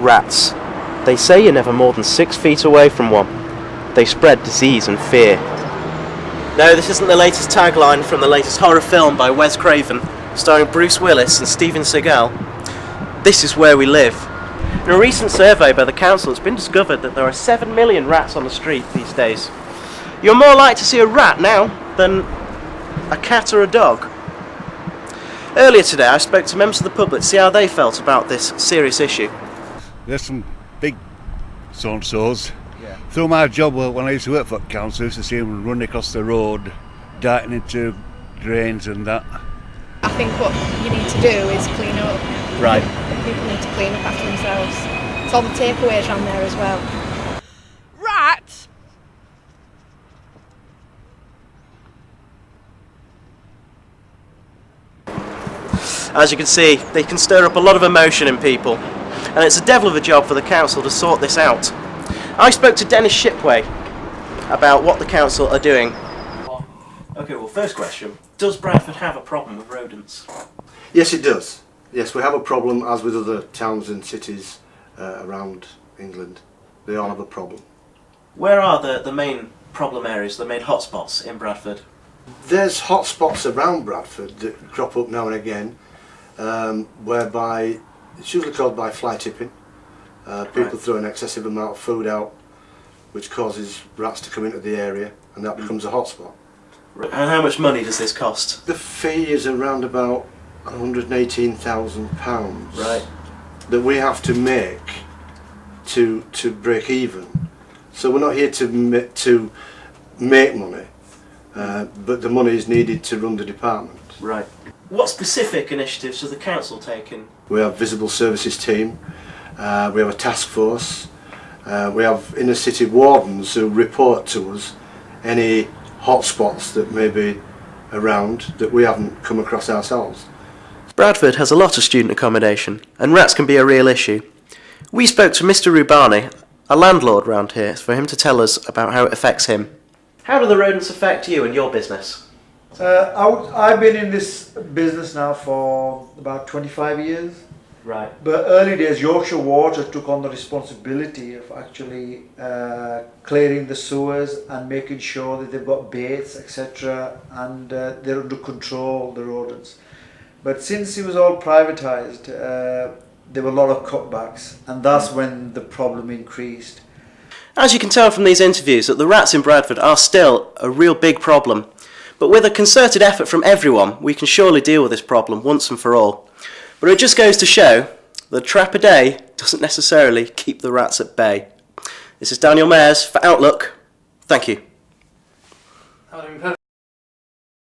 Rats. They say you're never more than 6 feet away from one. They spread disease and fear. No, this isn't the latest tagline from the latest horror film by Wes Craven, starring Bruce Willis and Steven Seagal. This is where we live. In a recent survey by the council, it's been discovered that there are 7 million rats on the street these days. You're more likely to see a rat now than a cat or a dog. Earlier today, I spoke to members of the public to see how they felt about this serious issue. There's some big so-and-sos. Yeah. Through my job when I used to work for the council, I used to see them run across the road, darting into drains and that. I think what you need to do is clean up. Right. People need to clean up after themselves. It's all the takeaways around there as well. Rats? As you can see, they can stir up a lot of emotion in people, and it's a devil of a job for the council to sort this out. I spoke to Dennis Shipway about what the council are doing. Okay, well, first question. Does Bradford have a problem with rodents? Yes, it does. Yes, we have a problem, as with other towns and cities around England. They all have a problem. Where are the main problem areas, the main hotspots in Bradford? There's hot spots around Bradford that crop up now and again, whereby it's usually caused by fly tipping. People throw an excessive amount of food out, which causes rats to come into the area, and that becomes a hotspot. And how much money does this cost? The fee is around about £118,000 Right. that we have to make to break even. So we're not here to make money, but the money is needed to run the department. Right. What specific initiatives has the council taken? We have visible services team, we have a task force, we have inner city wardens who report to us any hotspots that may be around that we haven't come across ourselves. Bradford has a lot of student accommodation, and rats can be a real issue. We spoke to Mr. Rubani, a landlord round here, for him to tell us about how it affects him. How do the rodents affect you and your business? I've been in this business now for about 25 years. Right. But early days, Yorkshire Water took on the responsibility of actually clearing the sewers and making sure that they've got baits, etc., and they're under control, the rodents. But since it was all privatised, there were a lot of cutbacks, and that's when the problem increased. As you can tell from these interviews, that the rats in Bradford are still a real big problem. But with a concerted effort from everyone, we can surely deal with this problem once and for all. But it just goes to show that a trap a day doesn't necessarily keep the rats at bay. This is Daniel Mayers for Outlook. Thank you.